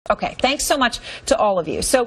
Okay, thanks so much to all of you. So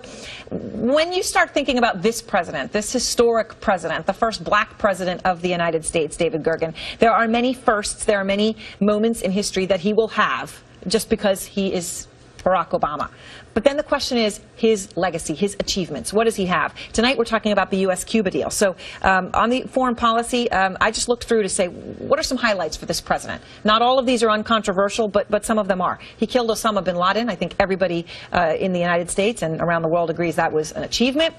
when you start thinking about this president, this historic president, the first black president of the United States, David Gergen, there are many firsts, there are many moments in history that he will have just because he is Barack Obama. But then the question is his legacy, his achievements. What does he have? Tonight we're talking about the U.S.-Cuba deal. So on the foreign policy, I just looked through to say, what are some highlights for this president? Not all of these are uncontroversial, but some of them are. He killed Osama bin Laden. I think everybody in the United States and around the world agrees that was an achievement.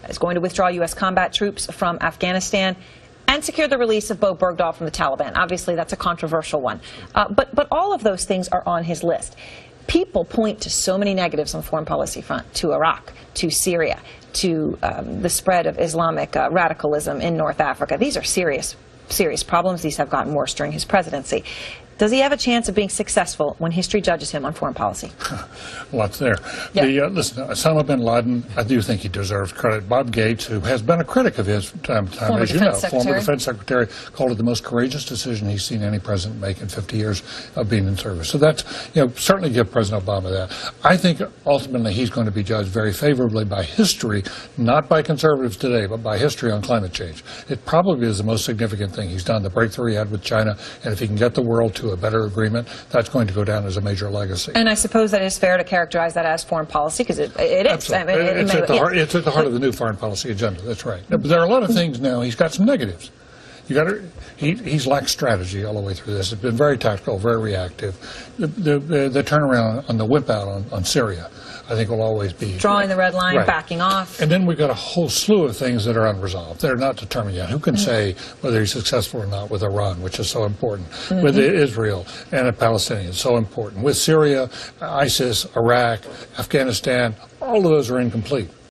He's going to withdraw U.S. combat troops from Afghanistan and secure the release of Bowe Bergdahl from the Taliban. Obviously, that's a controversial one. But all of those things are on his list. People point to so many negatives on the foreign policy front, to Iraq, to Syria, to the spread of Islamic radicalism in North Africa. These are serious problems. These have gotten worse during his presidency. Does he have a chance of being successful when history judges him on foreign policy? Lots there. Yep. Listen, Osama bin Laden, I do think he deserves credit. Bob Gates, who has been a critic of his time as you know, former defense secretary, called it the most courageous decision he's seen any president make in 50 years of being in service. So that's, certainly give President Obama that. I think ultimately he's going to be judged very favorably by history, not by conservatives today, but by history on climate change. It probably is the most significant thing he's done, the breakthrough he had with China, and if he can get the world to a better agreement, that's going to go down as a major legacy. And I suppose that it's fair to characterize that as forein policy, because it is. I mean, it's at the heart of the new foreign policy agenda, that's right. But there are a lot of things now, he's got some negatives. He's lacked strategy all the way through this. It's been very tactical, very reactive. The turnaround on the whip out on Syria, I think, will always be drawing the red line, right. Backing off. And then we've got a whole slew of things that are unresolved. They're not determined yet. Who can say whether he's successful or not with Iran, which is so important, with Israel and the Palestinians, so important, with Syria, ISIS, Iraq, Afghanistan, all of those are incomplete.